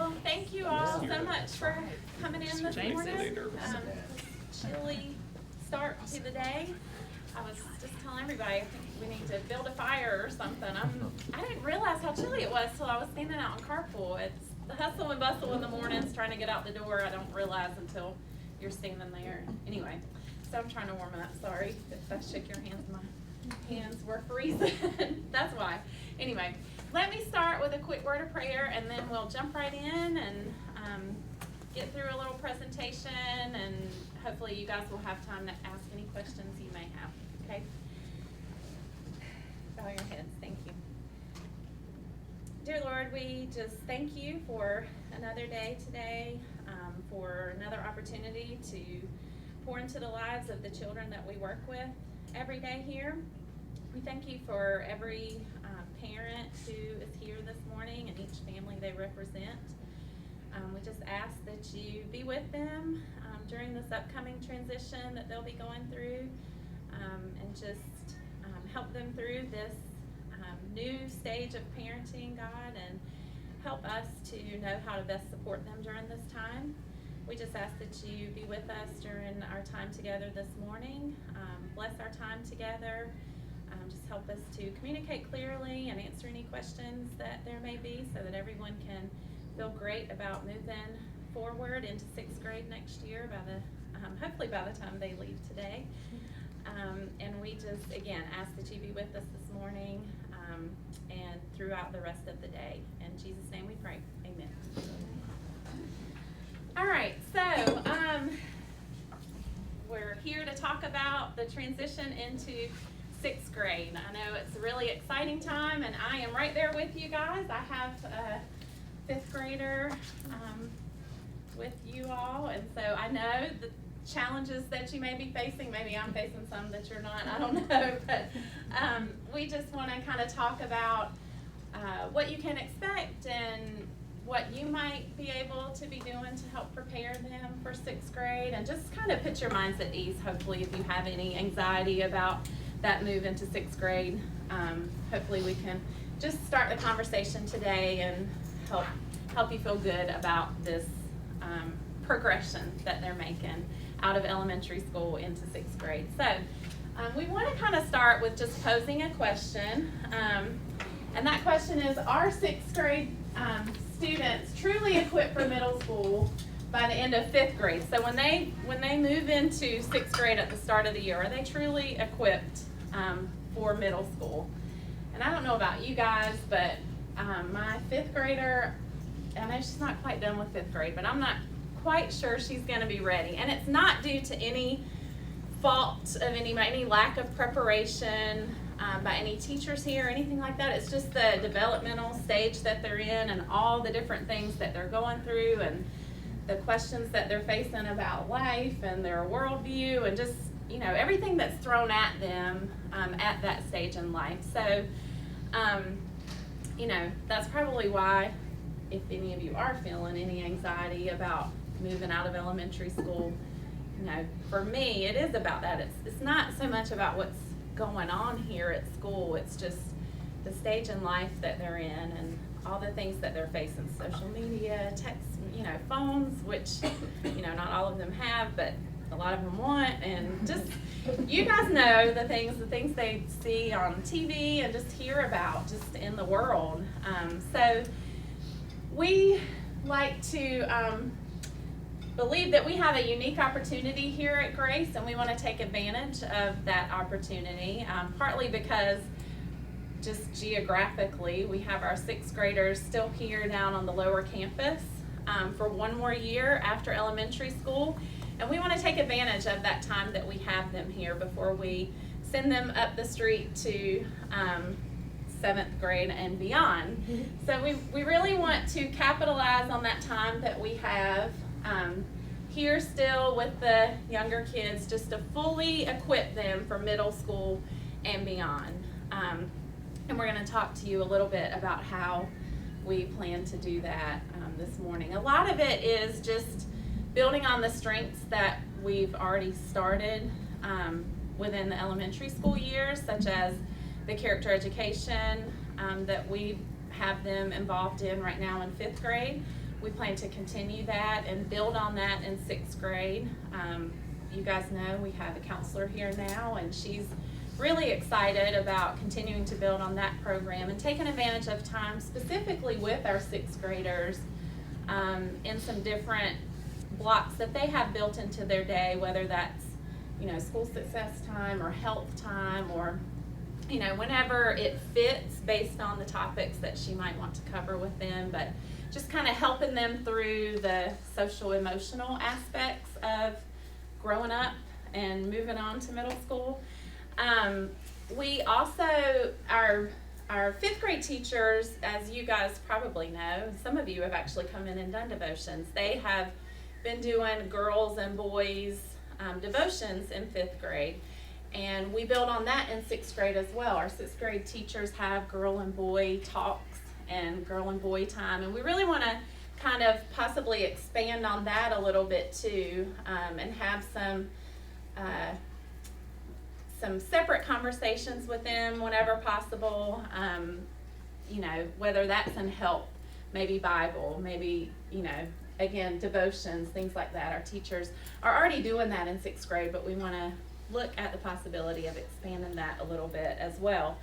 Well, thank you all so much for coming in this morning. Chilly start to the day. I was just telling everybody, I think we need to build a fire or something. I didn't realize how chilly it was till I was standing out in carpool. It's the hustle and bustle in the mornings trying to get out the door. I don't realize until you're standing there. Anyway, so I'm trying to warm up. Sorry if I shook your hands. My hands were freezing. That's why. Anyway, let me start with a quick word of prayer, and then we'll jump right in and get through a little presentation, and hopefully you guys will have time to ask any questions you may have. Okay? Bow your heads. Thank you. Dear Lord, we just thank you for another day today, for another opportunity to pour into the lives of the children that we work with every day here. We thank you for every parent who is here this morning and each family they represent. We just ask that you be with them during this upcoming transition that they'll be going through, and just help them through this new stage of parenting, God, and help us to know how to best support them during this time. We just ask that you be with us during our time together this morning. Bless our time together. Just help us to communicate clearly and answer any questions that there may be so that everyone can feel great about moving forward into 6th grade next year hopefully by the time they leave today. And we just, again, ask that you be with us this morning and throughout the rest of the day. In Jesus' name we pray. Amen. All right, so we're here to talk about the transition into 6th grade. I know it's a really exciting time, and I am right there with you guys. I have a 5th grader with you all, and so I know the challenges that you may be facing. Maybe I'm facing some that you're not, I don't know, but we just want to kind of talk about what you can expect and what you might be able to be doing to help prepare them for 6th grade, and just kind of put your minds at ease, hopefully, if you have any anxiety about that move into 6th grade. Hopefully we can just start the conversation today and help you feel good about this progression that they're making out of elementary school into 6th grade. So we want to kind of start with just posing a question, and that question is, are 6th grade students truly equipped for middle school by the end of 5th grade? So when they move into 6th grade at the start of the year, are they truly equipped for middle school? And I don't know about you guys, but my 5th grader, I know she's not quite done with 5th grade, but I'm not quite sure she's going to be ready. And it's not due to any fault of any lack of preparation by any teachers here or anything like that. It's just the developmental stage that they're in and all the different things that they're going through and the questions that they're facing about life and their worldview and just, everything that's thrown at them at that stage in life. So, that's probably why, if any of you are feeling any anxiety about moving out of elementary school, for me, it is about that. It's not so much about what's going on here at school. It's just the stage in life that they're in and all the things that they're facing. Social media, text, phones, which, not all of them have, but a lot of them want, and just, you guys know the things they see on TV and just hear about just in the world. So we like to believe that we have a unique opportunity here at Grace, and we want to take advantage of that opportunity, partly because just geographically we have our 6th graders still here down on the lower campus for one more year after elementary school, and we want to take advantage of that time that we have them here before we send them up the street to 7th grade and beyond. So we really want to capitalize on that time that we have here still with the younger kids, just to fully equip them for middle school and beyond. And we're going to talk to you a little bit about how we plan to do that this morning. A lot of it is just building on the strengths that we've already started within the elementary school years, such as the character education that we have them involved in right now in 5th grade. we plan to continue that and build on that in 6th grade. You guys know we have a counselor here now, and she's really excited about continuing to build on that program and taking advantage of time specifically with our 6th graders in some different blocks that they have built into their day, whether that's, you know, school success time or health time, or, you know, whenever it fits based on the topics that she might want to cover with them, but just kind of helping them through the social emotional aspects of growing up and moving on to middle school. We also, our 5th grade teachers, as you guys probably know, some of you have actually come in and done devotions. They have been doing girls and boys devotions in 5th grade. And we build on that in 6th grade as well. Our 6th grade teachers have girl and boy talks and girl and boy time. And we really want to kind of possibly expand on that a little bit too, and have some separate conversations with them whenever possible, you know, whether that's in health, maybe Bible, maybe, you know, again, devotions, things like that. Our teachers are already doing that in 6th grade, but we want to look at the possibility of expanding that a little bit as well.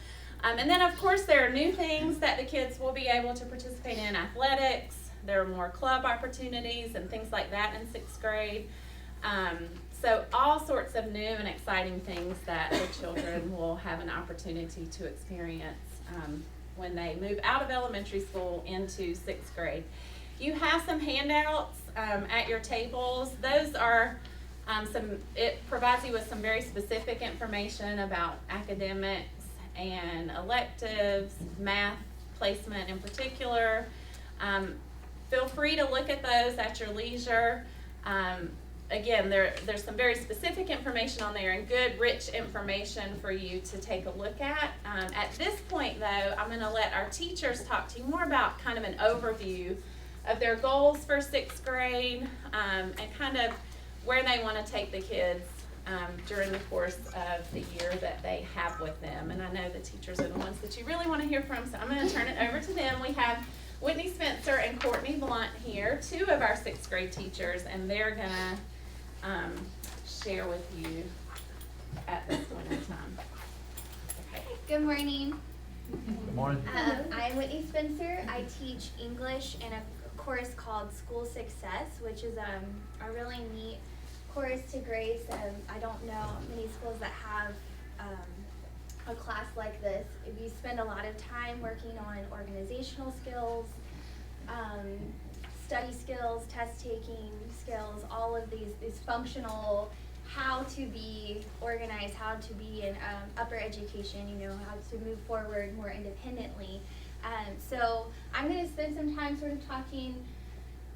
And then, of course, there are new things that the kids will be able to participate in: athletics. There are more club opportunities and things like that in 6th grade. So all sorts of new and exciting things that the children will have an opportunity to experience when they move out of elementary school into 6th grade. You have some handouts at your tables. Those are it provides you with some very specific information about academics and electives, math placement in particular. Feel free to look at those at your leisure. Again, there's some very specific information on there and good, rich information for you to take a look at. At this point, though, I'm going to let our teachers talk to you more about kind of an overview of their goals for 6th grade and kind of where they want to take the kids during the course of the year that they have with them. And I know the teachers are the ones that you really want to hear from, so I'm going to turn it over to them. We have Whitney Spencer and Courtney Pelant here, 2 of our 6th grade teachers, and they're going to share with you at this point in time. Okay. Good morning. Good morning. I'm Whitney Spencer. I teach English in a course called School Success, which is a really neat course to grace. I don't know many schools that have a class like this. We spend a lot of time working on organizational skills, study skills, test-taking skills, all of these functional, how to be organized, how to be in upper education, you know, how to move forward more independently. So I'm going to spend some time sort of talking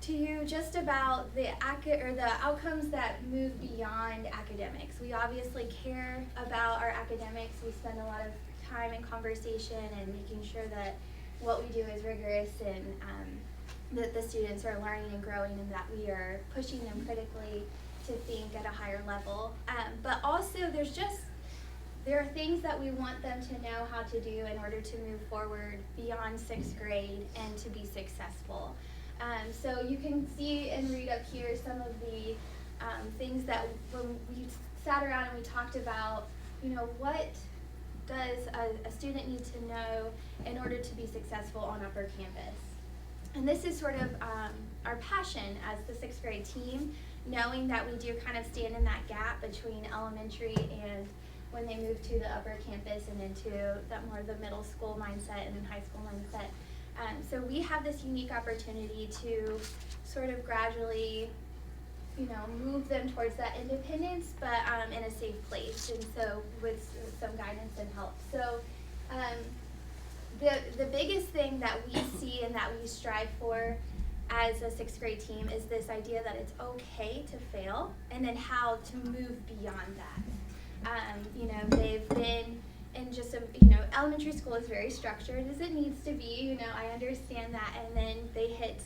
to you just about the outcomes that move beyond academics. We obviously care about our academics. We spend a lot of time in conversation and making sure that what we do is rigorous and that the students are learning and growing and that we are pushing them critically to think at a higher level. But also there are things that we want them to know how to do in order to move forward beyond 6th grade and to be successful. So you can see and read up here some of the things that when we sat around and we talked about, you know, what does a student need to know in order to be successful on upper campus. And this is sort of our passion as the 6th grade team, knowing that we do kind of stand in that gap between elementary and when they move to the upper campus and into that more of the middle school mindset and then high school mindset. So we have this unique opportunity to sort of gradually, you know, move them towards that independence, but in a safe place, and so with some guidance and help. So the biggest thing that we see and that we strive for as a 6th grade team is this idea that it's okay to fail, and then how to move beyond that. You know, they've been in just elementary school is very structured as it needs to be, you know, I understand that, and then they hit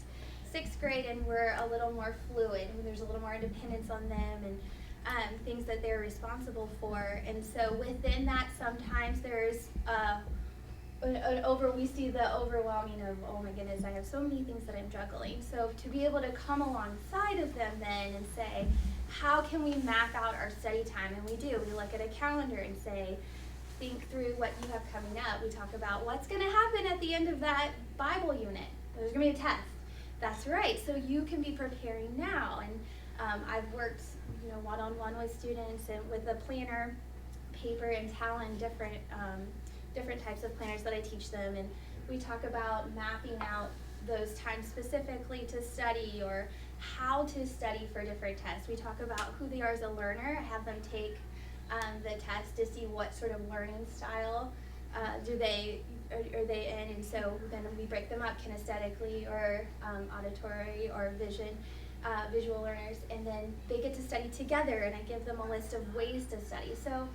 6th grade and we're a little more fluid, and there's a little more independence on them and things that they're responsible for, and so within that sometimes there's we see the overwhelming of, oh my goodness, I have so many things that I'm juggling. So to be able to come alongside of them then and say, how can we map out our study time? And we do. We look at a calendar and say, think through what you have coming up. We talk about what's going to happen at the end of that Bible unit. There's going to be a test. That's right. So you can be preparing now. And I've worked, one-on-one with students and with a planner, paper and talent, different types of planners that I teach them, and we talk about mapping out those times specifically to study or how to study for different tests. We talk about who they are as a learner. I have them take the test to see what sort of learning style are they in, and so then we break them up kinesthetically or auditory or visual learners, and then they get to study together, and I give them a list of ways to study. So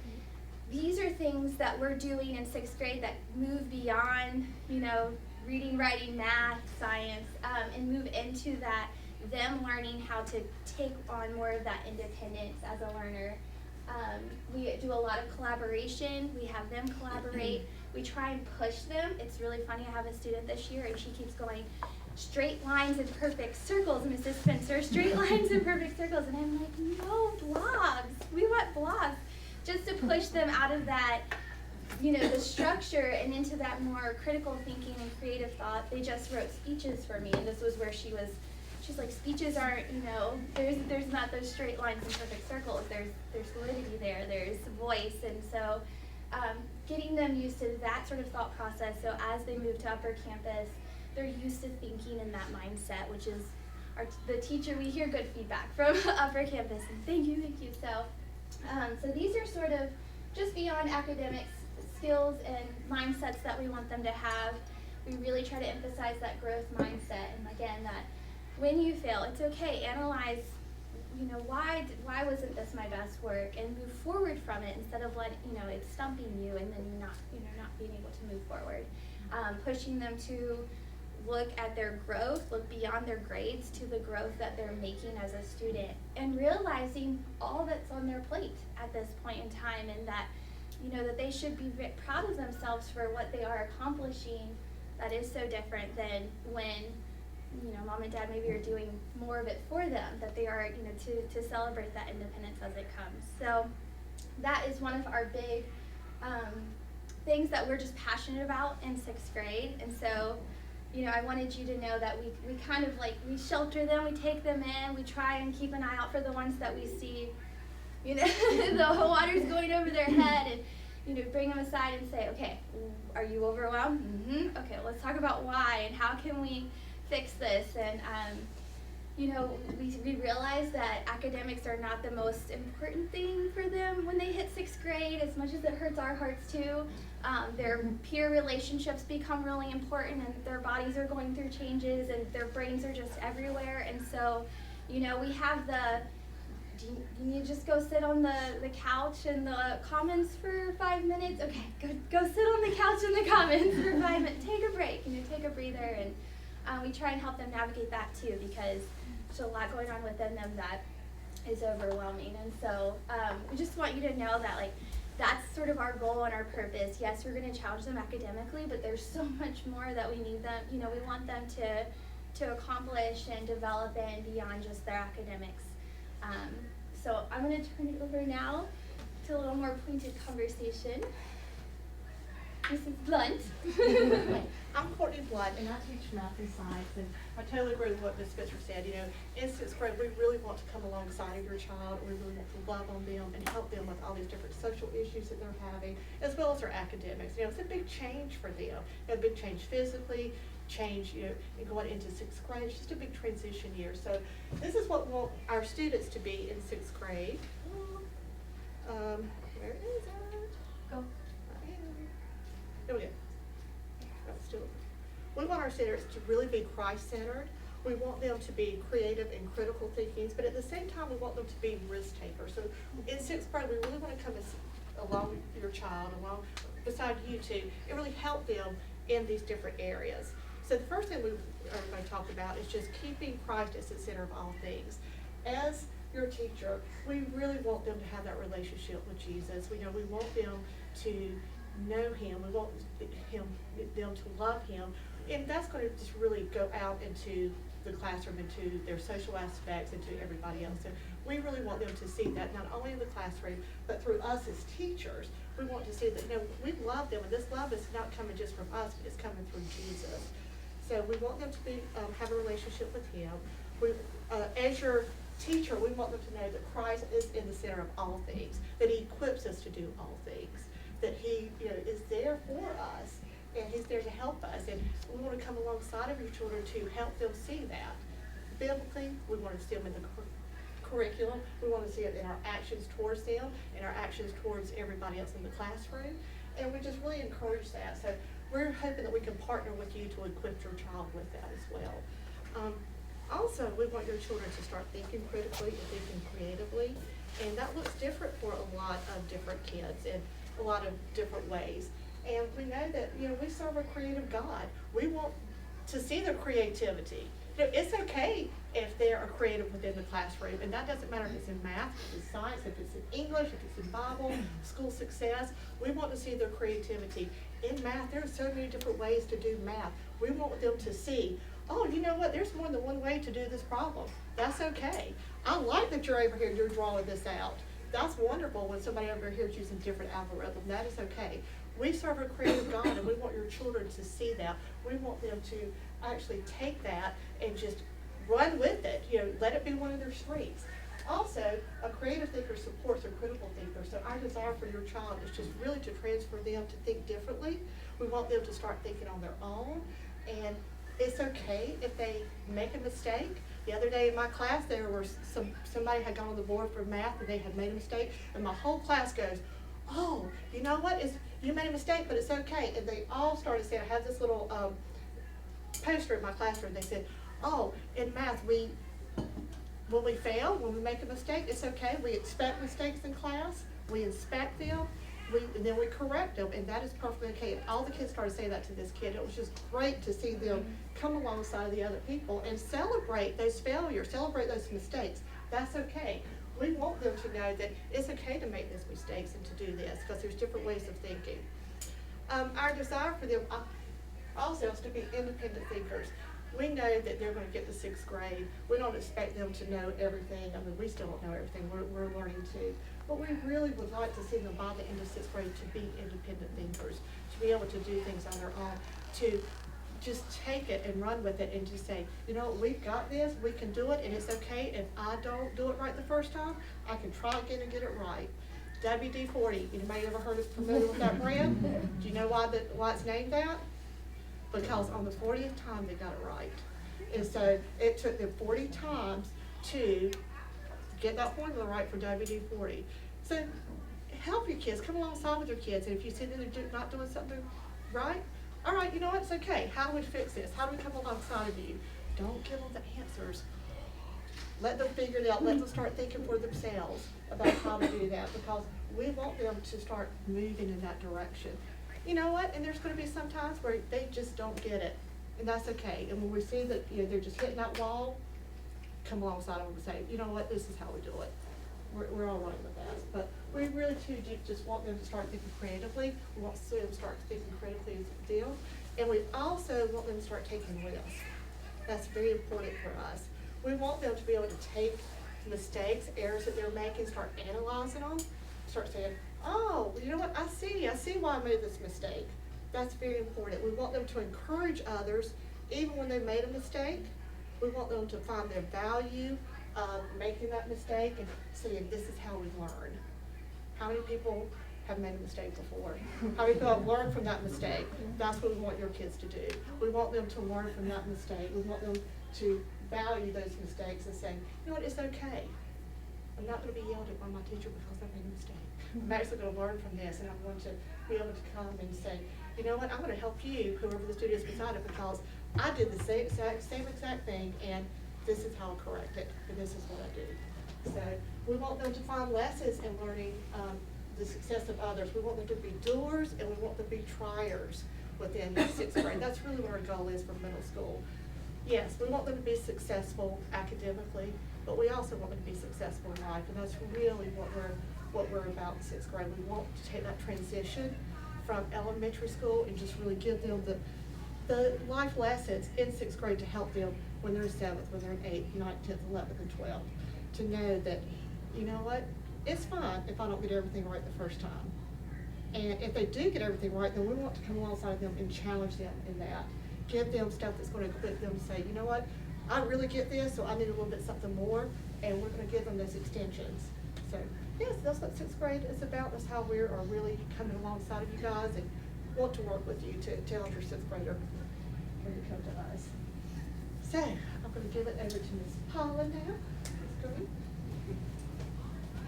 these are things that we're doing in 6th grade that move beyond, reading, writing, math, science, and move into that, them learning how to take on more of that independence as a learner. We do a lot of collaboration. We have them collaborate. We try and push them. It's really funny. I have a student this year, and she keeps going, straight lines and perfect circles, Mrs. Spencer, straight lines and perfect circles. And I'm like, no, blobs. We want blobs. Just to push them out of that, the structure and into that more critical thinking and creative thought. They just wrote speeches for me, and this was where she's like, speeches aren't, there's not those straight lines and perfect circles. There's fluidity there, there's voice, and so getting them used to that sort of thought process, so as they move to upper campus, they're used to thinking in that mindset, which is the teacher, we hear good feedback from upper campus, and thank you. So these are sort of just beyond academic skills and mindsets that we want them to have. We really try to emphasize that growth mindset, and again, that when you fail, it's okay. Analyze, why wasn't this my best work, and move forward from it instead of it's stumping you and then not being able to move forward. Pushing them to look at their growth, look beyond their grades to the growth that they're making as a student, and realizing all that's on their plate at this point in time, and that that they should be proud of themselves for what they are accomplishing. That is so different than when mom and dad maybe are doing more of it for them, that they are to celebrate that independence as it comes. So that is one of our big things that we're just passionate about in 6th grade. And so I wanted you to know that we kind of we shelter them, we take them in, we try and keep an eye out for the ones that we see, the water's going over their head, and, bring them aside and say, okay, are you overwhelmed? Mm-hmm. Okay, let's talk about why and how can we fix this. And, we realize that academics are not the most important thing for them when they hit 6th grade, as much as it hurts our hearts too. Their peer relationships become really important, and their bodies are going through changes, and their brains are just everywhere. And so, we have do you need to just go sit on the couch in the commons for 5 minutes? Okay, go sit on the couch in the commons for 5 minutes. Take a break, take a breather, and we try and help them navigate that too, because there's a lot going on within them that is overwhelming. And so we just want you to know that that's sort of our goal and our purpose. Yes, we're going to challenge them academically, but there's so much more that we need them, we want them to accomplish and develop in beyond just their academics. So I'm going to turn it over now to a little more pointed conversation. Mrs. Blunt. I'm Courtney Blunt, and I teach math and science, and I totally agree with what Ms. Spencer said. In 6th grade, we really want to come alongside of your child. We really want to love on them and help them with all these different social issues that they're having, as well as their academics. It's a big change for them. A big change physically, change, and going into 6th grade. It's just a big transition year. So this is what we want our students to be in 6th grade. Where is it? Go. There we go. We want our students to really be Christ-centered. We want them to be creative and critical thinking, but at the same time, we want them to be risk takers. So in 6th grade, we really want to come along with your child, along beside you two, and really help them in these different areas. So the first thing we are going to talk about is just keeping Christ as the center of all things. As your teacher, we really want them to have that relationship with Jesus. We want them to know him, we want them to love him, and that's going to just really go out into the classroom, into their social aspects, into everybody else. So we really want them to see that not only in the classroom, but through us as teachers. We want to see that, we love them, and this love is not coming just from us, but it's coming from Jesus. So we want them to have a relationship with him. As your teacher, we want them to know that Christ is in the center of all things, that he equips us to do all things, that he is there for us, and he's there to help us. And we want to come alongside of your children to help them see that. Biblically, we want to see them in the curriculum. We want to see it in our actions towards them, and our actions towards everybody else in the classroom. And we just really encourage that. So we're hoping that we can partner with you to equip your child with that as well. Also, we want your children to start thinking critically and thinking creatively. And that looks different for a lot of different kids in a lot of different ways. And we know that, we serve a creative God. We want to see their creativity. It's okay if they are creative within the classroom, and that doesn't matter if it's in math, if it's science, if it's in English, if it's in Bible, school success. We want to see their creativity. In math, there are so many different ways to do math. We want them to see, oh, you know what, there's more than one way to do this problem. That's okay. I like that you're over here and you're drawing this out. That's wonderful when somebody over here is using different algorithm. That is okay. We serve a creative God, and we want your children to see that. We want them to actually take that and just run with it. Let it be one of their strengths. Also, a creative thinker supports a critical thinker. So our desire for your child is just really to transfer them to think differently. We want them to start thinking on their own. And it's okay if they make a mistake. The other day in my class, there were somebody had gone on the board for math and they had made a mistake, and my whole class goes, oh, you know what? You made a mistake, but it's okay. And they all started saying, I have this little poster in my classroom. They said, oh, in math, when we fail, when we make a mistake, it's okay. We expect mistakes in class. We inspect them. And then we correct them, and that is perfectly okay. And all the kids started saying that to this kid. It was just great to see them come alongside the other people and celebrate those failures, celebrate those mistakes. That's okay. We want them to know that it's okay to make those mistakes and to do this, because there's different ways of thinking. Our desire for them also is to be independent thinkers. We know that they're going to get to 6th grade. We don't expect them to know everything. I mean, we still don't know everything. We're learning too. But we really would like to see them by the end of 6th grade to be independent thinkers, to be able to do things on their own, to just take it and run with it and just say, we've got this, we can do it, and it's okay if I don't do it right the first time. I can try again and get it right. WD-40, anybody ever heard of familiar with that brand? Do you know why it's named that? Because on the 40th time they got it right. And so it took them 40 times to get that formula right for WD-40. So help your kids, come alongside with your kids, and if you see that they're not doing something right, all right, you know what, it's okay. How do we fix this? How do we come alongside of you? Don't give them the answers. Let them figure it out. Let them start thinking for themselves about how to do that, because we want them to start moving in that direction. You know what? And there's going to be some times where they just don't get it, and that's okay. And when we see that they're just hitting that wall, come alongside them and say, you know what? This is how we do it. We're all right with that. But we really too just want them to start thinking creatively. We want to see them start thinking creatively as a deal, and we also want them to start taking risks. That's very important for us. We want them to be able to take mistakes, errors that they're making, start analyzing them, start saying, oh, you know what, I see why I made this mistake. That's very important. We want them to encourage others, even when they made a mistake. We want them to find their value of making that mistake and saying, this is how we learn. How many people have made a mistake before? How many people have learned from that mistake? That's what we want your kids to do. We want them to learn from that mistake. We want them to value those mistakes and say, you know what, it's okay. I'm not going to be yelled at by my teacher because I made a mistake. I'm actually going to learn from this, and I'm going to be able to come and say, you know what, I'm going to help you, whoever the student is beside it, because I did the same exact thing, and this is how I correct it, and this is what I do. So we want them to find lessons in learning the success of others. We want them to be doers, and we want them to be triers within 6th grade. That's really what our goal is for middle school. Yes, we want them to be successful academically, but we also want them to be successful in life, and that's really what we're about in 6th grade. We want to take that transition from elementary school and just really give them the life lessons in 6th grade to help them when they're in 7th, when they're in 8th, 9th, 10th, 11th, and 12th. To know that, you know what, it's fine if I don't get everything right the first time. And if they do get everything right, then we want to come alongside of them and challenge them in that. Give them stuff that's going to equip them to say, you know what, I really get this, so I need a little bit something more, and we're going to give them those extensions. So, yes, that's what 6th grade is about. That's how we are really coming alongside of you guys and want to work with you to help your 6th grader when you come to us. So, I'm going to give it over to Ms. Paula now. Ms. Green.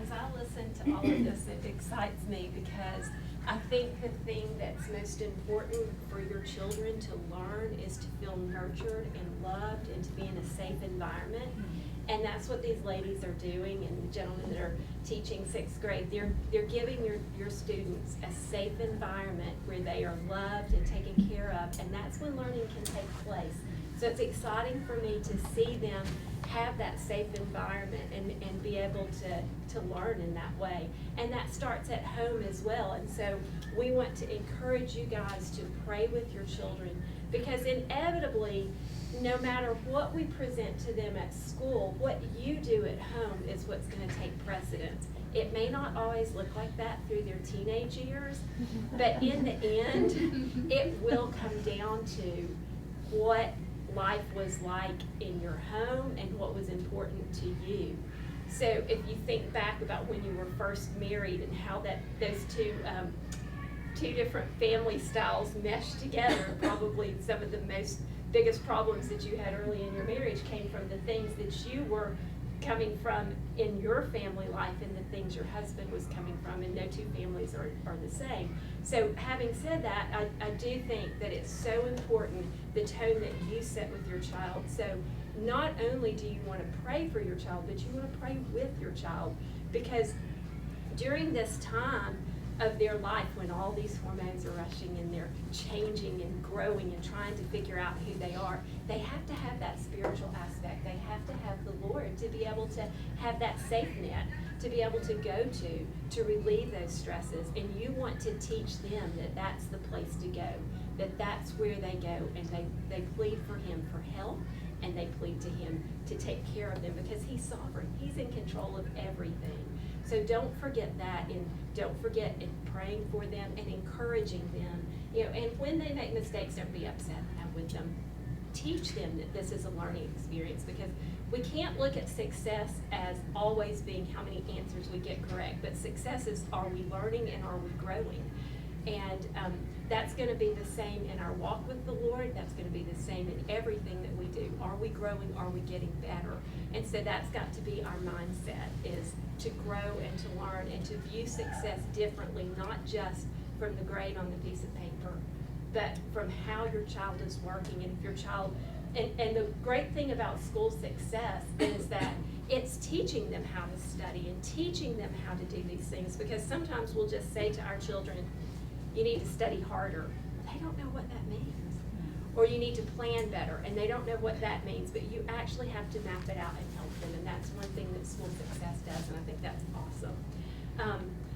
As I listen to all of this, it excites me because I think the thing that's most important for your children to learn is to feel nurtured and loved and to be in a safe environment. And that's what these ladies are doing, and the gentlemen that are teaching 6th grade. They're giving your students a safe environment where they are loved and taken care of, and that's when learning can take place. So it's exciting for me to see them have that safe environment and be able to learn in that way. And that starts at home as well. And so we want to encourage you guys to pray with your children, because inevitably, no matter what we present to them at school, what you do at home is what's going to take precedence. It may not always look like that through their teenage years, but in the end, it will come down to what life was like in your home and what was important to you. So if you think back about when you were first married and how those two different family styles meshed together, probably some of the biggest problems that you had early in your marriage came from the things that you were coming from in your family life and the things your husband was coming from, and no two families are the same. So having said that, I do think that it's so important, the tone that you set with your child. So not only do you want to pray for your child, but you want to pray with your child, because during this time of their life when all these hormones are rushing and they're changing and growing and trying to figure out who they are, they have to have that spiritual aspect. They have to have the Lord to be able to have that safe net to be able to go to relieve those stresses. And you want to teach them that that's the place to go, that that's where they go, and they plead for Him for help, and they plead to Him to take care of them, because He's sovereign. He's in control of everything. So don't forget that, and don't forget in praying for them and encouraging them. And when they make mistakes, don't be upset with them. Teach them that this is a learning experience, because we can't look at success as always being how many answers we get correct, but success is, are we learning and are we growing? And that's going to be the same in our walk with the Lord. That's going to be the same in everything that we do. Are we growing? Are we getting better? And so that's got to be our mindset, is to grow and to learn and to view success differently, not just from the grade on the piece of paper, but from how your child is working. And if your child, and the great thing about school success is that it's teaching them how to study and teaching them how to do these things, because sometimes we'll just say to our children, you need to study harder. They don't know what that means. Or you need to plan better, and they don't know what that means, but you actually have to map it out and help them, and that's one thing that school success does, and I think that's awesome.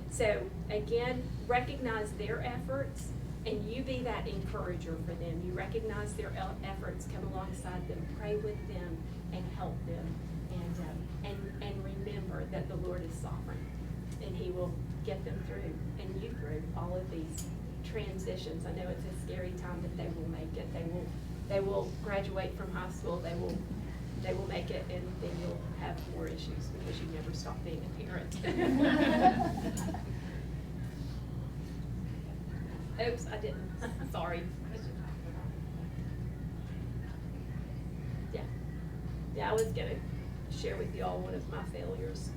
So again, recognize their efforts, and you be that encourager for them. You recognize their efforts, come alongside them, pray with them, and help them, and remember that the Lord is sovereign, and He will get them through, and you through all of these transitions. I know it's a scary time, but they will make it. They will graduate from high school. They will make it, and then you'll have more issues because you never stop being a parent. Oops, I didn't. Sorry. Yeah, I was gonna share with y'all one of my failures.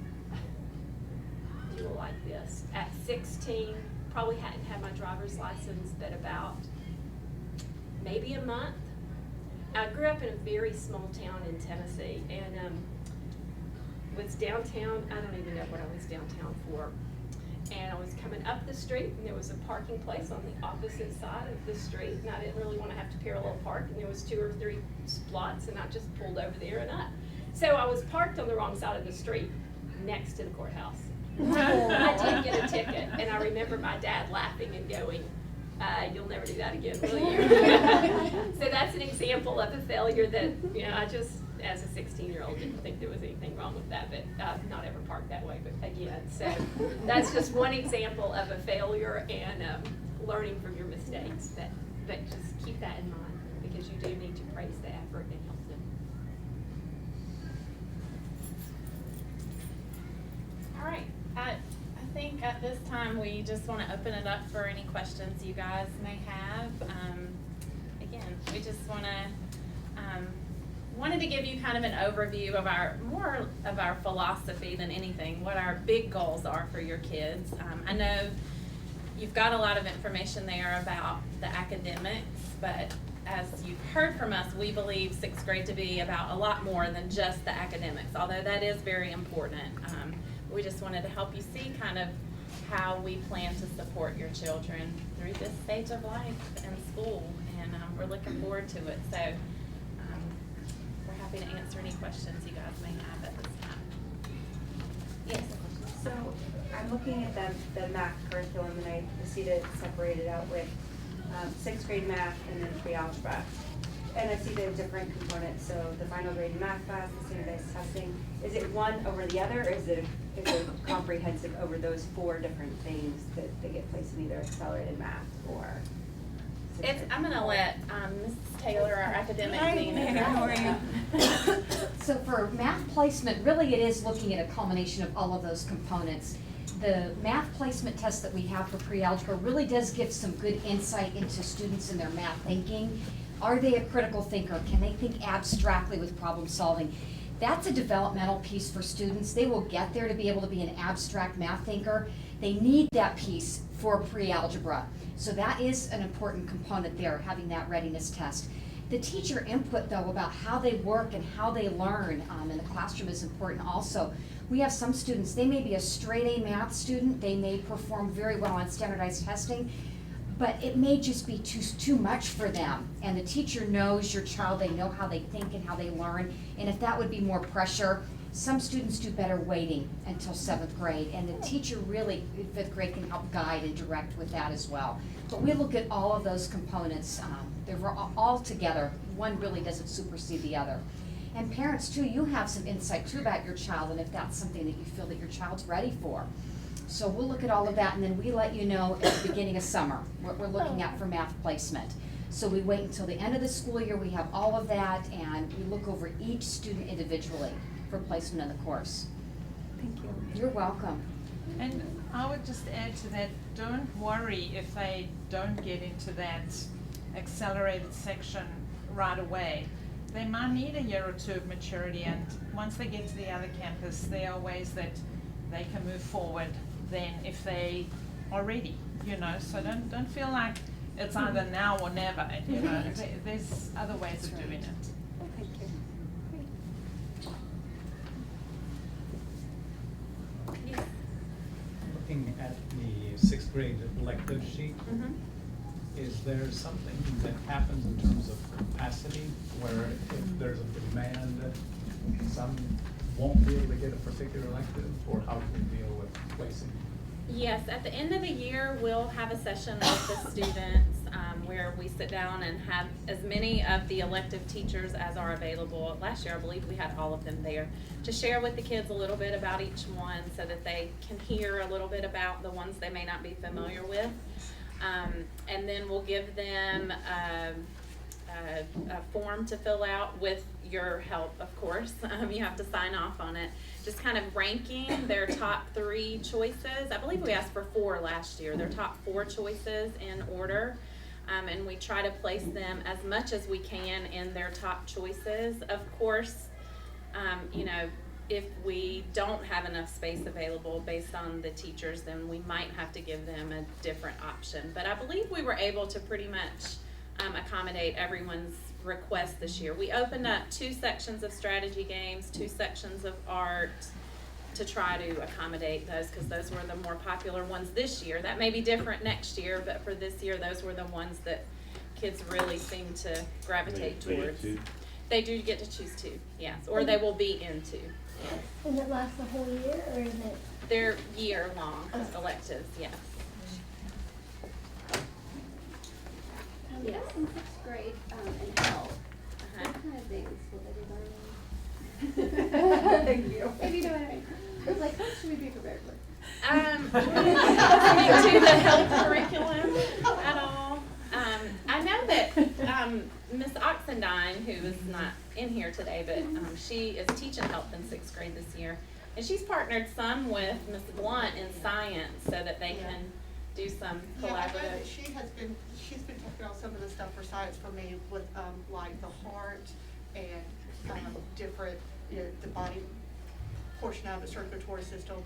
You will like this. At 16, probably hadn't had my driver's license, but about maybe a month. I grew up in a very small town in Tennessee, and was downtown. I don't even know what I was downtown for. And I was coming up the street, and there was a parking place on the opposite side of the street, and I didn't really want to have to parallel park, and there was 2 or 3 spots, and I just pulled over there and up. So I was parked on the wrong side of the street, next to the courthouse. I did get a ticket, and I remember my dad laughing and going, you'll never do that again, will you? So that's an example of a failure that, I just, as a 16-year-old, didn't think there was anything wrong with that, but I've not ever parked that way, but again, so that's just one example of a failure and learning from your mistakes, but just keep that in mind, because you do need to praise the effort and help them. All right, I think at this time we just want to open it up for any questions you guys may have. Again, we just wanted to give you kind of an overview of more of our philosophy than anything, what our big goals are for your kids. I know you've got a lot of information there about the academics, but as you've heard from us, we believe sixth grade to be about a lot more than just the academics, although that is very important. We just wanted to help you see kind of how we plan to support your children through this stage of life and school, and we're looking forward to it. So we're happy to answer any questions you guys may have at this time. Yes. So I'm looking at the math curriculum, and I see that it's separated out with sixth grade math and then pre-algebra. And I see the different components, so the final grade in math class, the standardized testing. Is it one over the other, or is it comprehensive over those 4 different things that they get placed in either accelerated math or? I'm going to let Mrs. Taylor, our academic dean, So for math placement, really it is looking at a culmination of all of those components. The math placement test that we have for pre-algebra really does give some good insight into students and their math thinking. Are they a critical thinker? Can they think abstractly with problem solving? That's a developmental piece for students. They will get there to be able to be an abstract math thinker. They need that piece for pre-algebra. So that is an important component there, having that readiness test. The teacher input, though, about how they work and how they learn in the classroom is important also. We have some students, they may be a straight A math student, they may perform very well on standardized testing, but it may just be too much for them. And the teacher knows your child, they know how they think and how they learn, and if that would be more pressure, some students do better waiting until 7th grade, and the teacher really, in 5th grade, can help guide and direct with that as well. But we look at all of those components, they're all together. One really doesn't supersede the other. And parents too, you have some insight too about your child, and if that's something that you feel that your child's ready for. So we'll look at all of that, and then we let you know at the beginning of summer what we're looking at for math placement. So we wait until the end of the school year, we have all of that, and we look over each student individually for placement in the course. Thank you. You're welcome. And I would just add to that, don't worry if they don't get into that accelerated section right away. They might need a year or 2 of maturity, and once they get to the other campus, there are ways that they can move forward then if they are ready, so don't feel like it's either now or never, there's other ways of doing it. Thank you. Looking at the 6th grade elective sheet, is there something that happens in terms of capacity where if there's a demand, some won't be able to get a particular elective, or how do we deal with placing? Yes, at the end of the year, we'll have a session with the students where we sit down and have as many of the elective teachers as are available. Last year, I believe we had all of them there to share with the kids a little bit about each one so that they can hear a little bit about the ones they may not be familiar with. And then we'll give them a form to fill out with your help, of course. You have to sign off on it. Just kind of ranking their top 3 choices. I believe we asked for 4 last year. Their top 4 choices in order. And we try to place them as much as we can in their top choices. Of course, if we don't have enough space available based on the teachers, then we might have to give them a different option. But I believe we were able to pretty much accommodate everyone's request this year. We opened up 2 sections of strategy games, 2 sections of art to try to accommodate those, because those were the more popular ones this year. That may be different next year, but for this year, those were the ones that kids really seem to gravitate towards. They do get to choose 2, yes, or they will be in 2. Yes. And it lasts the whole year, or is it? They're year-long electives, yes. Yes, in sixth grade, in health, Uh-huh. what kind of things will they be learning? Thank you. If you know what I mean. It was like, what should we be prepared for? To the health curriculum at all. I know that Miss Oxendine, who is not in here today, but she is teaching health in sixth grade this year. And she's partnered some with Miss Blunt in science so that they can do some Yeah, I know that collaborative. she's been taking on some of the stuff for science for me with, like the heart and, different, the body portion of the circulatory system,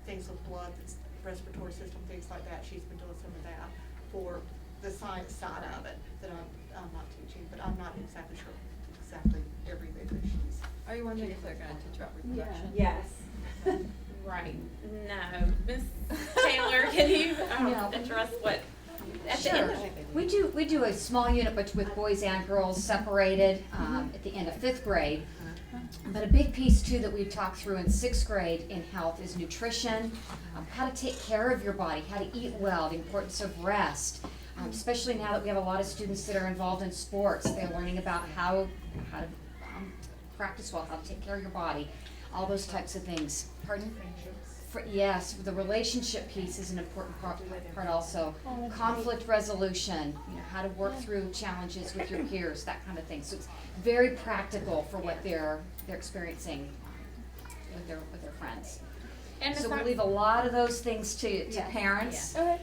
things with blood, the respiratory system, things like that. She's been doing some of that for the science side of it that I'm not teaching, but I'm not exactly sure exactly everything that she's. Are you wondering if they're gonna teach about reproduction? Yes. Right. No. Miss Taylor, can you Yeah. address what at the end Sure. of We do a small unit with boys and girls separated at the end of fifth grade. But a big piece too that we talked through in sixth grade in health is nutrition, how to take care of your body, how to eat well, the importance of rest. Especially now that we have a lot of students that are involved in sports, they're learning about how to practice well, how to take care of your body, all those types of things. Pardon? Yes, the relationship piece is an important part also. Conflict resolution, how to work through challenges with your peers, that kind of thing. So it's very practical for what they're experiencing with their friends. And So Miss we leave a lot of those things to Yes. parents. Okay.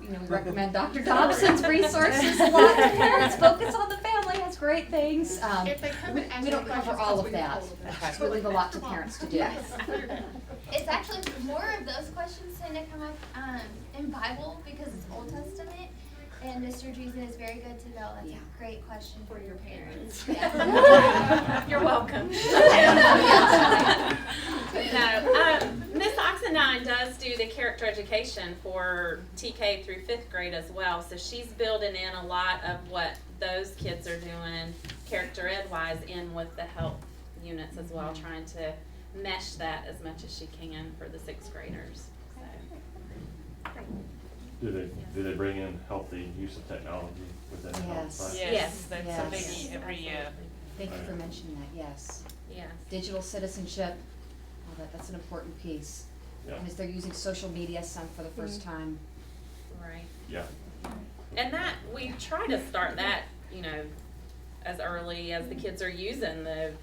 We recommend Dr. Dobson's resources a lot to parents. Focus on the Family has great things. If they come and ask We don't me cover questions, all I'll of be that. told of that. We leave a lot to parents to do. Yes, I figured that. It's actually more of those questions tend to come up in Bible because it's Old Testament, and Mr. Dreesen is very good to go. That's Yeah. a great question for your parents. You're welcome. No, Miss Oxendine does do the character education for TK through fifth grade as well, so she's building in a lot of what those kids are doing character ed wise in with the health units as well, trying to mesh that as much as she can for the sixth graders. So. Do they bring in healthy use of technology within the health Yes. side? Yes. That's Yes. a biggie every year. Thank you for mentioning that, yes. Yes. Digital citizenship, that's an important piece. Yeah. And as they're using social media, some for the first time. Right. Yeah. And that, we try to start that, as early as the kids are using the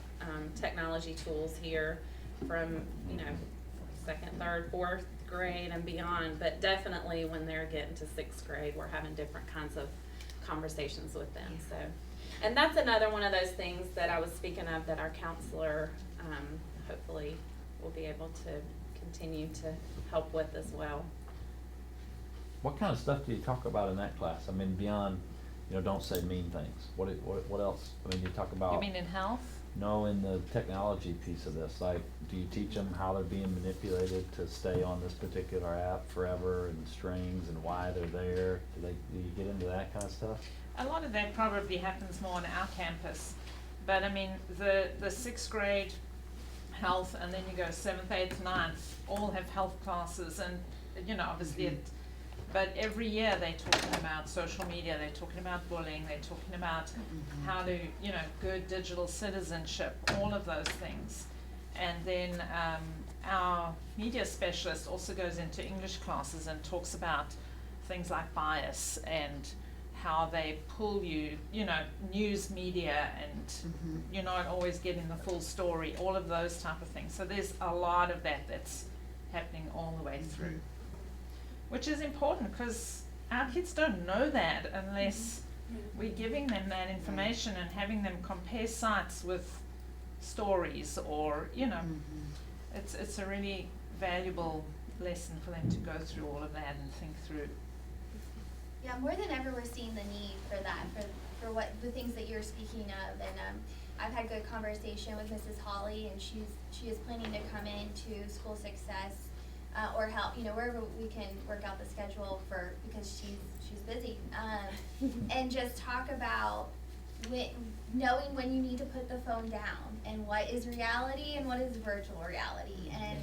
technology tools here from, second, third, fourth grade and beyond. But definitely when they're getting to sixth grade, we're having different kinds of conversations with them. So, and that's another one of those things that I was speaking of that our counselor hopefully will be able to continue to help with as well. What kind of stuff do you talk about in that class? I mean, beyond, don't say mean things. What else? I mean, you talk about. You mean in health? No, in the technology piece of this, like, do you teach them how they're being manipulated to stay on this particular app forever and strings and why they're there? Do you get into that kind of stuff? A lot of that probably happens more on our campus. But I mean, the sixth grade health, and then you go seventh, eighth, ninth, all have health classes, and obviously but every year they're talking about social media, they're talking about bullying, they're talking about how to, good digital citizenship, all of those things. And then our media specialist also goes into English classes and talks about things like bias and how they pull you, news media, and you're not always getting the full story, all of those type of things. So there's a lot of that's happening all the way through, which is important because our kids don't know that unless we're giving them that information and having them compare sites with stories or, it's a really valuable lesson for them to go through all of that and think through. Yeah, more than ever, we're seeing the need for that, for what the things that you're speaking of. And I've had good conversation with Mrs. Holly, and she is planning to come into school success or help, wherever we can work out the schedule because she's busy, and just talk about knowing when you need to put the phone down and what is reality and what is virtual reality, and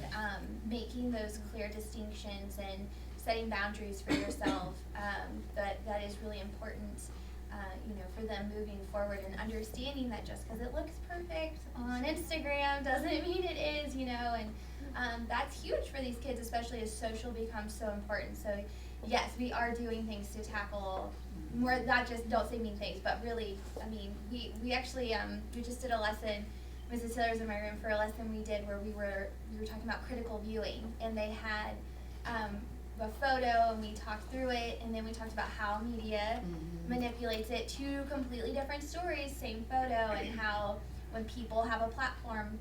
making those clear distinctions and setting boundaries for yourself, that is really important, for them moving forward and understanding that just because it looks perfect on Instagram doesn't mean it is, and that's huge for these kids, especially as social becomes so important. So yes, we are doing things to tackle more, not just don't say mean things, but really, we actually, we just did a lesson. Mrs. Taylor's in my room for a lesson we did where we were talking about critical viewing, and they had a photo, and we talked through it, and then we talked about how media manipulates it. Two completely different stories, same photo, and how when people have a platform,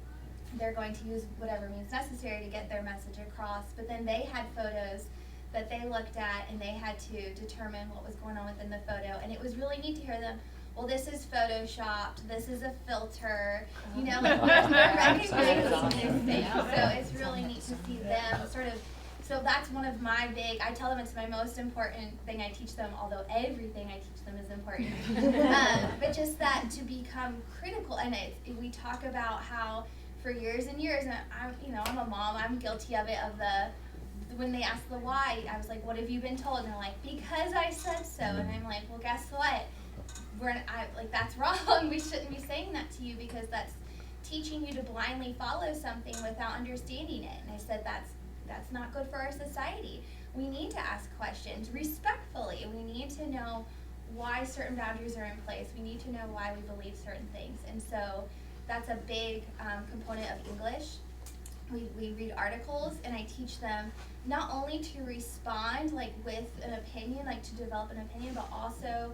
they're going to use whatever means necessary to get their message across. But then they had photos that they looked at, and they had to determine what was going on within the photo, and it was really neat to hear them. Well, this is photoshopped, this is a filter, like they're recognizing these things. So it's really neat to see them sort of, so that's one of my I tell them it's my most important thing I teach them, although everything I teach them is important. But just that to become critical, and we talk about how for years and years, and I'm a mom, I'm guilty of it, when they ask the why, I was like, what have you been told? And they're like, because I said so. And I'm like, well, guess what? That's wrong. We shouldn't be saying that to you, because that's teaching you to blindly follow something without understanding it. And I said, that's not good for our society. We need to ask questions respectfully. We need to know why certain boundaries are in place. We need to know why we believe certain things. And so that's a big component of English. We read articles, and I teach them not only to respond with an opinion, to develop an opinion, but also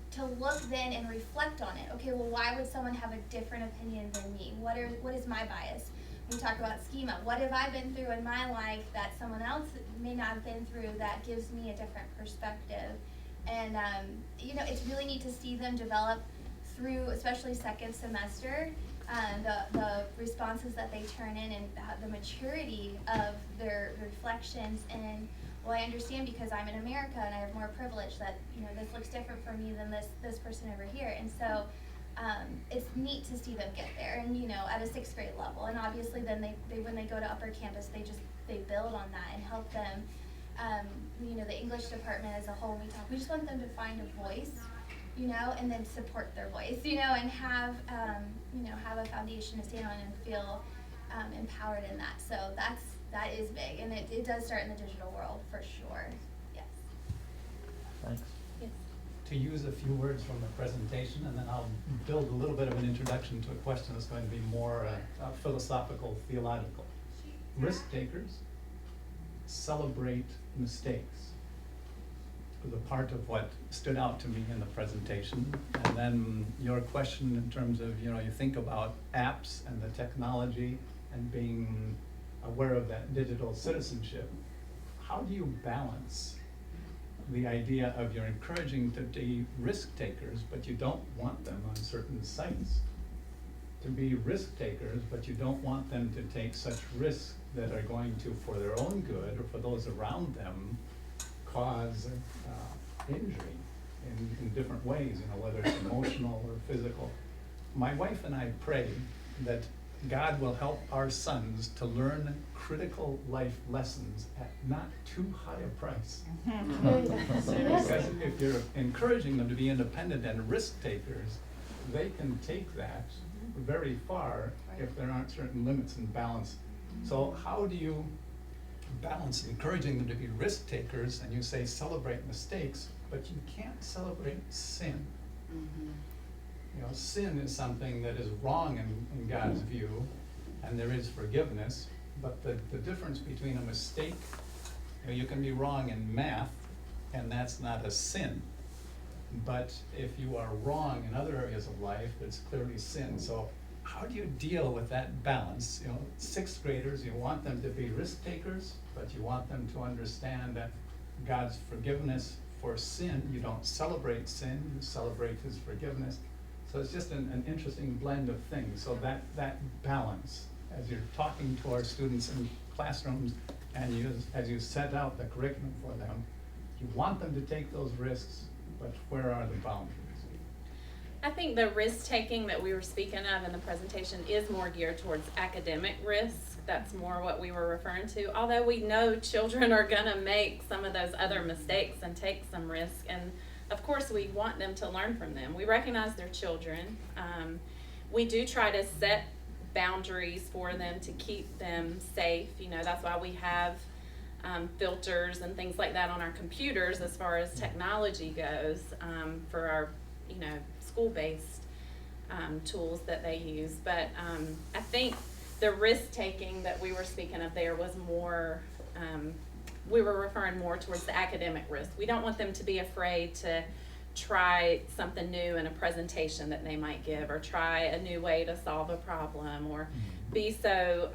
to look then and reflect on it. Okay, well, why would someone have a different opinion than me? What is my bias? We talk about schema. What have I been through in my life that someone else may not have been through that gives me a different perspective? And it's really neat to see them develop through, especially second semester, the responses that they turn in, and the maturity of their reflections. And I understand because I'm in America and I have more privilege that this looks different for me than this person over here. And so it's neat to see them get there, and at a 6th grade level. And obviously then they when they go to upper campus, they build on that and help them. The English department as a whole, we just want them to find a voice, and then support their voice, and have a foundation to stand on and feel empowered in that. So that is big, and it does start in the digital world for sure. Yes. Thanks. Yes. To use a few words from the presentation, and then I'll build a little bit of an introduction to a question that's going to be more philosophical, theological. Risk takers celebrate mistakes. Was a part of what stood out to me in the presentation. And then your question in terms of, you think about apps and the technology and being aware of that digital citizenship. How do you balance the idea of you're encouraging to be risk takers, but you don't want them on certain sites to be risk takers, but you don't want them to take such risks that are going to, for their own good or for those around them, cause injury in different ways, whether it's emotional or physical. My wife and I pray that God will help our sons to learn critical life lessons at not too high a price. Because if you're encouraging them to be independent and risk takers, they can take that very far if there aren't certain limits and balance. So how do you balance encouraging them to be risk takers, and you say celebrate mistakes, but you can't celebrate sin? Sin is something that is wrong in God's view, and there is forgiveness, but the difference between a mistake, you can be wrong in math, and that's not a sin. But if you are wrong in other areas of life, it's clearly sin. So how do you deal with that balance? 6th graders, you want them to be risk takers, but you want them to understand that God's forgiveness for sin. You don't celebrate sin, you celebrate His forgiveness. So it's just an interesting blend of things. So that balance, as you're talking to our students in classrooms, and as you set out the curriculum for them, you want them to take those risks, but where are the boundaries? I think the risk-taking that we were speaking of in the presentation is more geared towards academic risk. That's more what we were referring to. Although we know children are gonna make some of those other mistakes and take some risk, and of course we want them to learn from them. We recognize they're children. We do try to set boundaries for them to keep them safe. You know, that's why we have filters and things like that on our computers as far as technology goes, for our, you know, school-based tools that they use. But I think the risk-taking that we were speaking of there was more, we were referring more towards the academic risk. We don't want them to be afraid to try something new in a presentation that they might give, or try a new way to solve a problem, or be so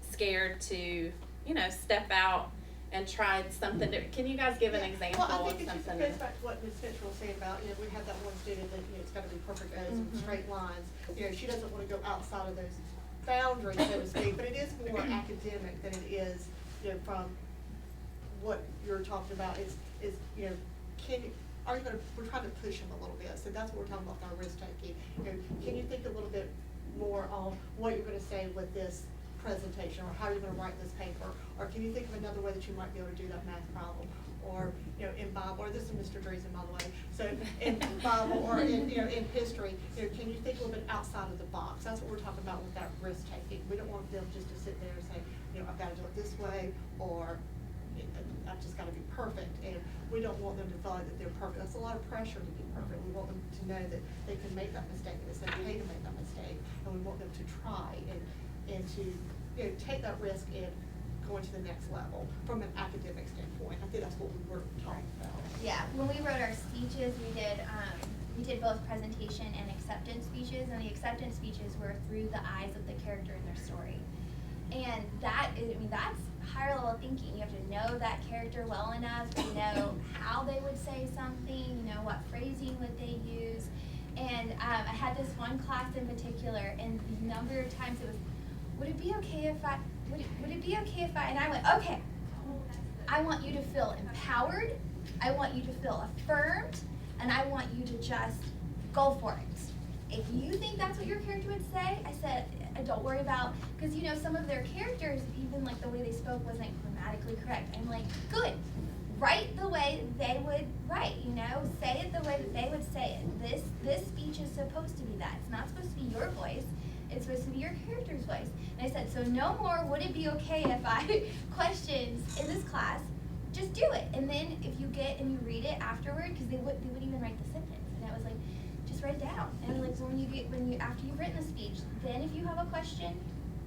scared to, you know, step out and try something different. Can you guys give an example Well, I of think it just something? goes back to what Ms. Fincher was saying about, you know, we had that one student that, you know, it's gotta be perfect as straight lines. You know, she doesn't wanna go outside of those boundaries, so to speak, but it is more academic than it is, you know, from what you're talking about is, you know, are you gonna, we're trying to push them a little bit, so that's what we're talking about with our risk taking. You know, can you think a little bit more on what you're gonna say with this presentation, or how you're gonna write this paper, or can you think of another way that you might be able to do that math problem, or, you know, in Bible, or this is Mr. Dreesen, by the way, so in Bible, or in, you know, in history, you know, can you think a little bit outside of the box? That's what we're talking about with that risk taking. We don't want them just to sit there and say, you know, I've gotta do it this way, or I've just gotta be perfect, and we don't want them to feel like that they're perfect. That's a lot of pressure to be perfect. We want them to know that they can make that mistake, and it's okay to make that mistake, and we want them to try and to, you know, take that risk and go into the next level from an academic standpoint. I think that's what we were talking about. Yeah, when we wrote our speeches, we did both presentation and acceptance speeches, and the acceptance speeches were through the eyes of the character in their story. And that is, I mean, that's higher level thinking. You have to know that character well enough to know how they would say something, you know, what phrasing would they use. And I had this one class in particular, and the number of times it was, would it be okay if I, and I went, okay, I want you to feel empowered, I want you to feel affirmed, and I want you to just go for it. If you think that's what your character would say, I said, don't worry about, because, you know, some of their characters, even like the way they spoke wasn't grammatically correct. I'm like, good, write the way they would write, you know, say it the way that they would say it. This speech is supposed to be that. It's not supposed to be your voice. It's supposed to be your character's voice. And I said, so no more, would it be okay if I questions in this class, just do it. And then if you get and you read it afterward, because they wouldn't even write the sentence. And I was like, just write it down. And like, so after you've written the speech, then if you have a question,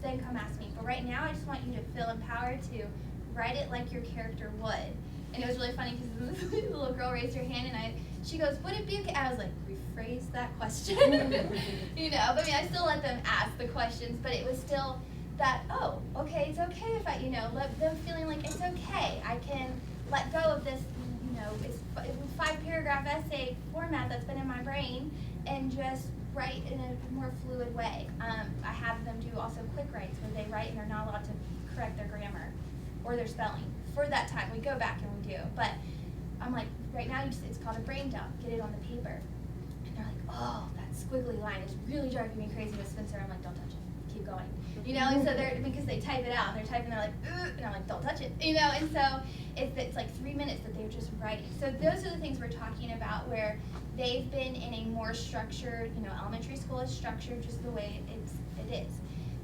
then come ask me. But right now, I just want you to feel empowered to write it like your character would. And it was really funny because the little girl raised her hand, and she goes, would it be okay? I was like, rephrase that question. You know, but I mean, I still let them ask the questions, but it was still that, oh, okay, it's okay if I, you know, let them feeling like it's okay. I can let go of this, you know, it's 5-paragraph essay format that's been in my brain, and just write in a more fluid way. I have them do also quick writes where they write and they're not allowed to correct their grammar or their spelling. For that time, we go back and we do. But I'm like, right now it's called a brain dump. Get it on the paper. And they're like, oh, that squiggly line is really driving me crazy with Spencer. I'm like, don't touch it. Keep going. You know, and so because they type it out and they're typing, they're like, ugh, and I'm like, don't touch it. You know, and so it's like 3 minutes that they're just writing. So those are the things we're talking about where they've been in a more structured, you know, elementary school is structured just the way it is.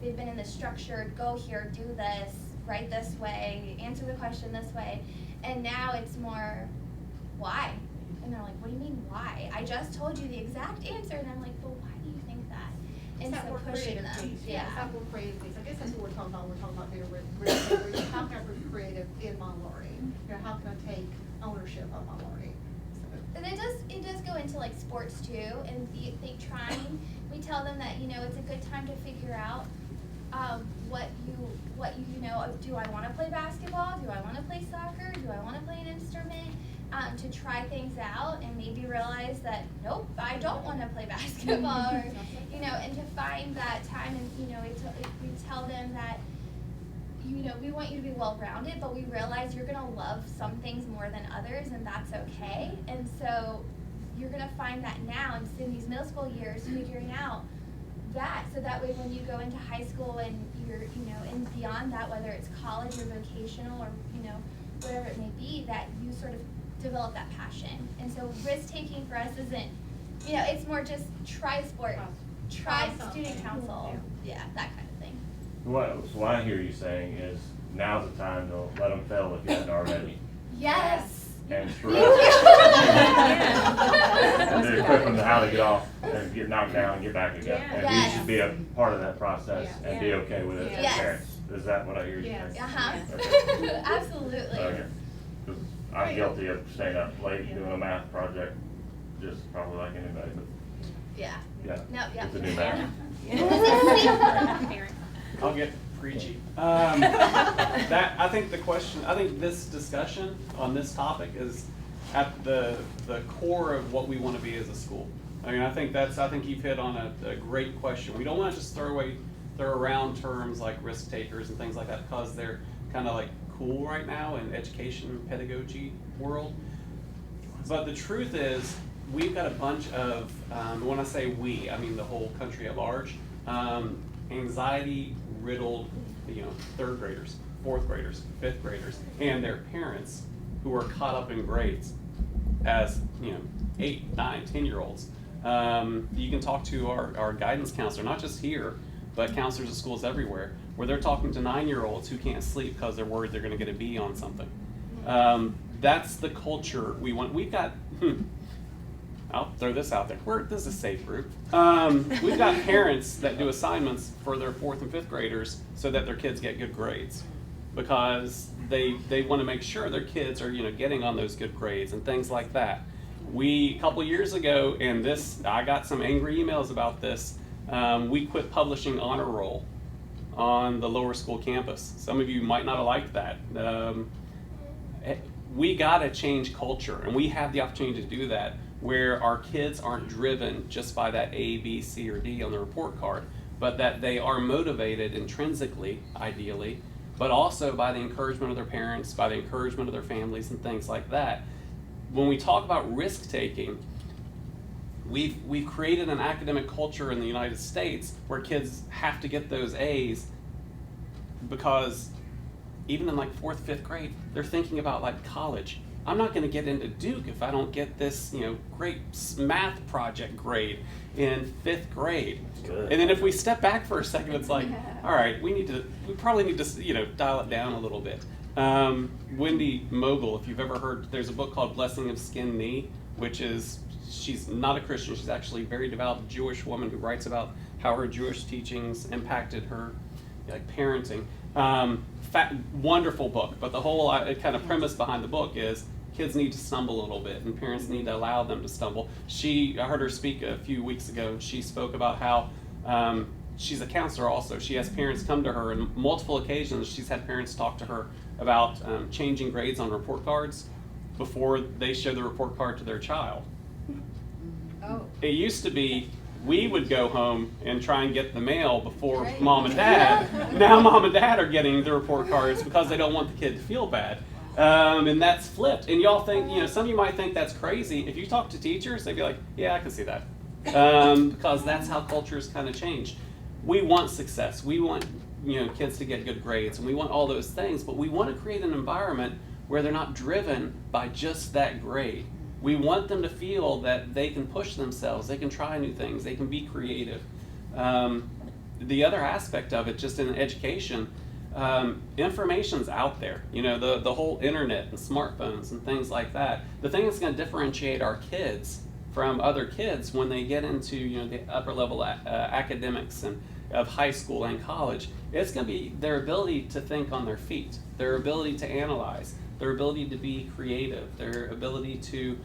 They've been in the structured, go here, do this, write this way, answer the question this way, and now it's more, why? And they're like, what do you mean why? I just told you the exact answer, and I'm like, well, why do you think that? And It's that so more pushing creative them, piece. yeah. It's that more creative piece. I guess that's what we're talking about. We're talking about being really, how can I be creative in my learning? You know, how can I take ownership of my learning? So. And it does go into like sports too, and they trying. We tell them that, you know, it's a good time to figure out what you know. Do I want to play basketball? Do I want to play soccer? Do I want to play an instrument? To try things out and maybe realize that nope, I don't want to play basketball, or, you know, and to find that time. And you know, we tell them that, you know, we want you to be well-rounded, but we realize you're gonna love some things more than others, and that's okay. And so you're gonna find that now in these middle school years, figuring out that, so that way when you go into high school and you're, and beyond that, whether it's college or vocational or, whatever it may be, that you sort of develop that passion. And so risk-taking for us isn't, it's more just try sport, try student council, yeah, that kind of thing. What I hear you saying is, now's the time to let them fail if you hadn't already. Yes. And Thank screw you. and to equip them to how to get off and get knocked down and get back again. Yeah. And Yes. you should be a part of that process and be okay with it as Yes. parents. Is that what I hear you Yes. saying? Uh-huh. Absolutely. Okay. 'Cause I'm guilty of staying up late doing a math project, just probably like anybody, but Yeah. yeah. No, yeah. It's a new math. Parents. I'll get preachy. I think this discussion on this topic is at the core of what we want to be as a school. I mean, I think you've hit on a great question. We don't want to just throw around terms like risk takers and things like that because they're kind of like cool right now in education pedagogy world. But the truth is, we've got a bunch of, when I say we, I mean the whole country at large, anxiety-riddled, third graders, fourth graders, fifth graders, and their parents who are caught up in grades as, 8, 9, 10-year-olds. You can talk to our guidance counselor, not just here, but counselors at schools everywhere, where they're talking to 9-year-olds who can't sleep because they're worried they're going to get a B on something. That's the culture we want. We've got, I'll throw this out there. This is a safe group. We've got parents that do assignments for their 4th and 5th graders so that their kids get good grades, because they want to make sure their kids are getting on those good grades and things like that. A couple years ago, and I got some angry emails about this. We quit publishing honor roll on the lower school campus. Some of you might not have liked that. We got to change culture, and we have the opportunity to do that, where our kids aren't driven just by that A, B, C, or D on the report card, but that they are motivated intrinsically, ideally, but also by the encouragement of their parents, by the encouragement of their families, and things like that. When we talk about risk-taking, we've created an academic culture in the United States where kids have to get those A's, because even in like 4th, 5th grade, they're thinking about like college. I'm not going to get into Duke if I don't get this, great math project grade in 5th grade. Good. And then if we step back for a second, it's like, all right, we probably need to, dial it down a little bit. Wendy Mogul, if you've ever heard, there's a book called Blessing of Skin Knee, which is, she's not a Christian, she's actually a very devout Jewish woman who writes about how her Jewish teachings impacted her parenting. Wonderful book, but the whole kind of premise behind the book is kids need to stumble a little bit, and parents need to allow them to stumble. I heard her speak a few weeks ago, and she spoke about how she's a counselor also. She has parents come to her, and multiple occasions she's had parents talk to her about changing grades on report cards before they show the report card to their child. Oh. It used to be we would go home and try and get the mail before mom and dad. Now mom and dad are getting the report cards because they don't want the kid to feel bad. And that's flipped. And y'all think, some of you might think that's crazy. If you talk to teachers, they'd be like, yeah, I can see that. Because that's how cultures kind of change. We want success. We want, kids to get good grades, and we want all those things, but we want to create an environment where they're not driven by just that grade. We want them to feel that they can push themselves, they can try new things, they can be creative. The other aspect of it, just in education, information's out there. The whole internet and smartphones and things like that. The thing that's going to differentiate our kids from other kids when they get into the upper level academics and of high school and college, it's going to be their ability to think on their feet, their ability to analyze, their ability to be creative, their ability to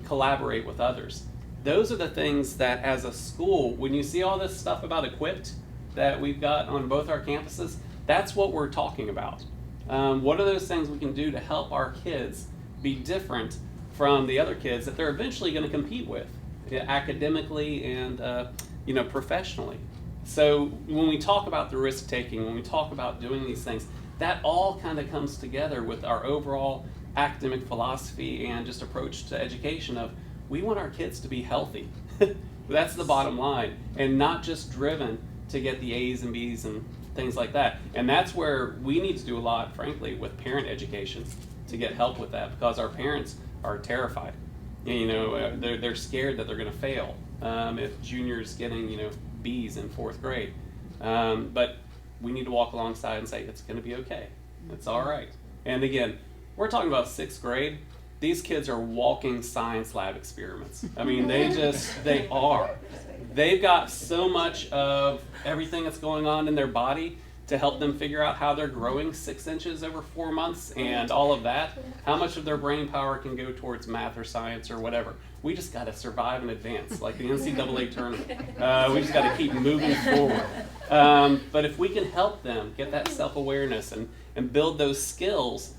collaborate with others. Those are the things that as a school, when you see all this stuff about Equipped that we've got on both our campuses, that's what we're talking about. What are those things we can do to help our kids be different from the other kids that they're eventually going to compete with, academically and professionally? So when we talk about the risk-taking, when we talk about doing these things, that all kind of comes together with our overall academic philosophy and just approach to education of we want our kids to be healthy. That's the bottom line, and not just driven to get the A's and B's and things like that. And that's where we need to do a lot, frankly, with parent education to get help with that, because our parents are terrified. You know, they're scared that they're going to fail if junior's getting, you know, B's in 4th grade. But we need to walk alongside and say it's going to be okay. It's all right. And again, we're talking about 6th grade. These kids are walking science lab experiments. I mean, they are. They've got so much of everything that's going on in their body to help them figure out how they're growing 6 inches over 4 months and all of that. How much of their brain power can go towards math or science or whatever. We just got to survive and advance, like the NCAA tournament. We just got to keep moving forward. But if we can help them get that self-awareness and build those skills,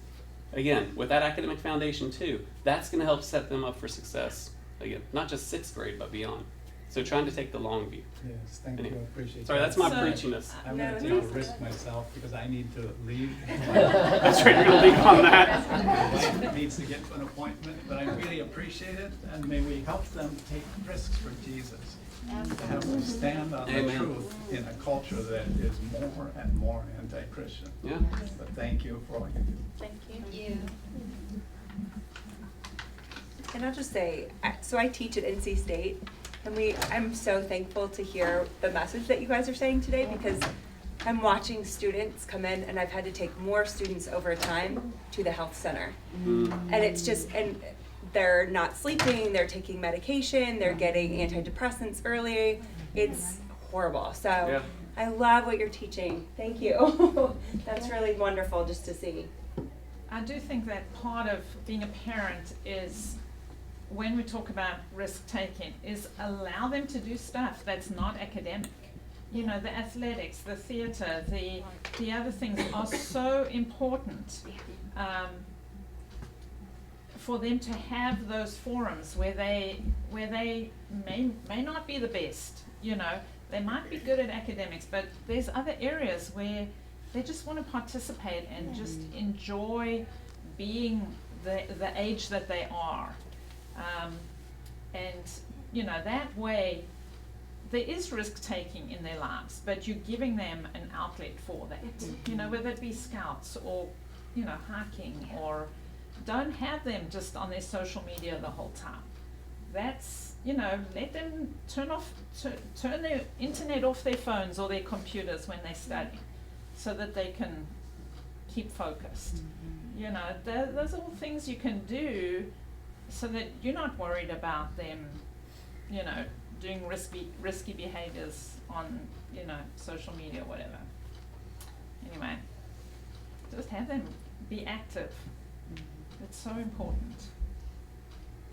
again, with that academic foundation too, that's going to help set them up for success. Again, not just 6th grade, but beyond. So trying to take the long view. Yes, thank you, I appreciate that. Sorry, that's my So- preachiness. I'm gonna take a risk myself because I need to leave. That's right, you're going to leave on that. My wife needs to get to an appointment, but I really appreciate it, and may we help them take risks for Jesus. To have them stand on the Amen. truth in a culture that is more and more anti-Christian. Yeah. But thank you for all you do. Thank you. You. And I'll just say, so I teach at NC State, and I'm so thankful to hear the message that you guys are saying today, because I'm watching students come in, and I've had to take more students over time to the health center. And it's just, and they're not sleeping, they're taking medication, they're getting antidepressants early. It's horrible. So Yeah. I love what you're teaching. Thank you. That's really wonderful just to see. I do think that part of being a parent is, when we talk about risk taking, is allow them to do stuff that's not academic. You know, the athletics, the theater, the other things are so important for them to have those forums where they may not be the best. You know, they might be good at academics, but there's other areas where they just want to participate and just enjoy being the age that they are. And, you know, that way there is risk taking in their lives, but you're giving them an outlet for that. You know, whether it be scouts or, you know, hiking, or don't have them just on their social media the whole time. That's, you know, let them turn their internet off their phones or their computers when they study, so that they can keep focused. You know, those are all things you can do so that you're not worried about them, you know, doing risky behaviors on, you know, social media or whatever. Anyway, just have them be active. It's so important.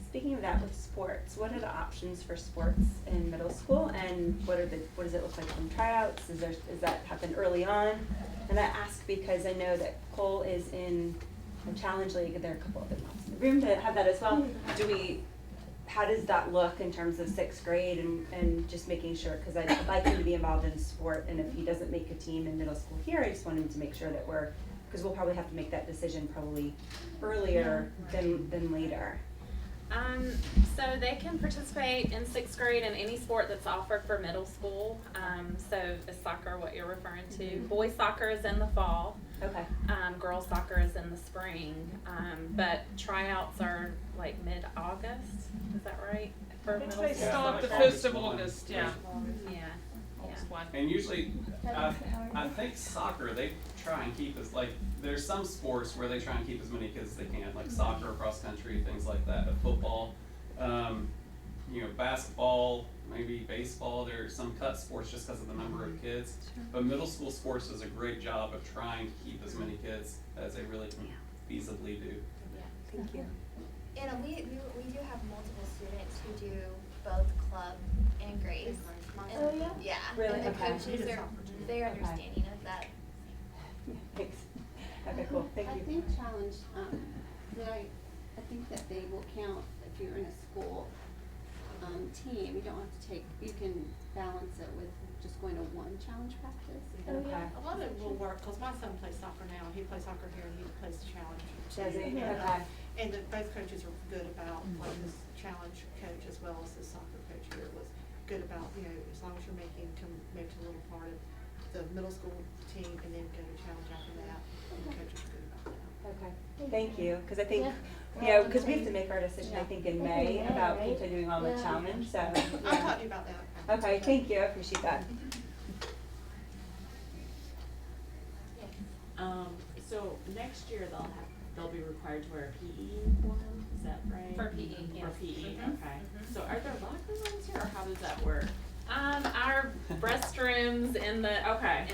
Speaking of that with sports, what are the options for sports in middle school, and what does it look like from tryouts? Does that happen early on? And I ask because I know that Cole is in a challenge league, and there are a couple other moms in the room to have that as well. How does that look in terms of 6th grade and just making sure, because I'd like him to be involved in sport, and if he doesn't make a team in middle school here, I just want him to make sure that because we'll probably have to make that decision probably earlier than later. So they can participate in 6th grade in any sport that's offered for middle school. So is soccer what you're referring to? Boys soccer is in the fall. Okay. Girls soccer is in the spring. But tryouts are like mid-August. Is that right? For middle They school? start the August 1st of 1. August, yeah. Yeah. August 1. And usually, I think soccer, they try and keep there's some sports where they try and keep as many kids as they can, like soccer, cross country, things like that, football, you know, basketball, maybe baseball. There are some cut sports just because of the number of kids. But middle school sports does a great job of trying to keep as many kids as they really can feasibly do. Thank you. And we do have multiple students who do both club and grades. Oh, yeah? Yeah. Really? And the Okay. coaches are very understanding of that. Thanks. Okay, cool. Thank I you. think challenge, I think that they will count if you're in a school team. You don't have to you can balance it with just going to one challenge practice. Okay. A lot of it will work, because my son plays soccer now, he plays soccer here, and he plays the challenge. Does it? Yeah. Okay. And both coaches are good about, like this challenge coach as well as the soccer coach here was good about, you know, as long as you're making to move to a little part of the middle school team and then go to challenge after that, the coaches are good about that. Okay, thank you, because I think, Yeah. you know, because we have to make our decision, I think, in May about continuing on with challenge, so. I'll yeah. talk to you about that. Okay, thank you, I appreciate that. So next year they'll be required to wear a PE uniform, is that right? For PE, yes. For PE, Mhm. okay. Mhm. So are there locker rooms here, or how does that work? Our restrooms in the Okay.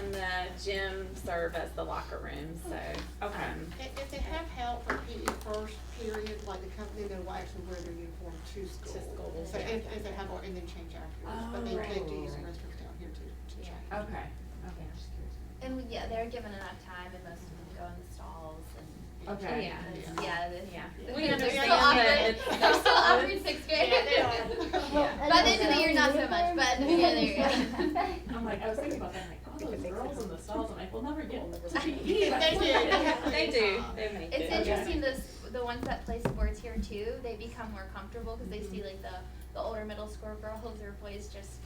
gym serve as the locker rooms, so. Okay. If they have help for PE first period, like the company, they will actually wear their uniform to school. To school, So yeah. if they have, and then change afterwards, but they do use the restrooms down here to change. Okay, okay, I'm just curious. And yeah, they're given enough time, and most of them go in the stalls and. Okay. Yeah. Yeah. Yeah. We They're understand still that awkward. it's- They're still awkward in sixth grade. Yeah, they are. By the end of the year, not so much, but yeah, there you go. I'm like, I was thinking about that, like, all those girls in the stalls, I'm like, we'll never get to PE. They do. They do, they make it. It's interesting, the ones that play sports here too, they become more comfortable because they see like the older middle school girls or boys just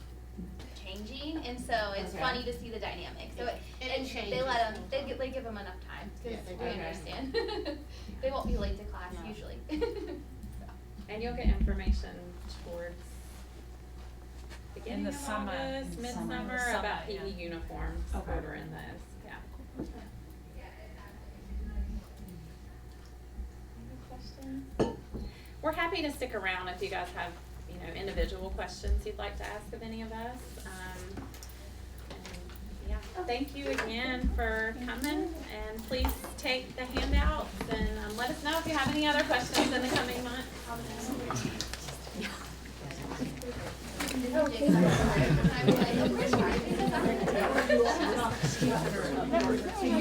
changing, and so it's Okay. funny to see the dynamic. So And it and changes they let them, sometimes. they give them enough time Yeah, because they we do. understand. They won't be late to class No. usually. And you'll get information towards beginning the of summer, August, in the summer. midsummer, Summer, about PE yeah. uniforms, Okay. ordering those, yeah. Any questions? We're happy to stick around if you guys have, you know, individual questions you'd like to ask of any of us. And yeah, thank you again for coming, and please take the handouts and let us know if you have any other questions in the coming months.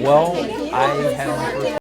Well, I have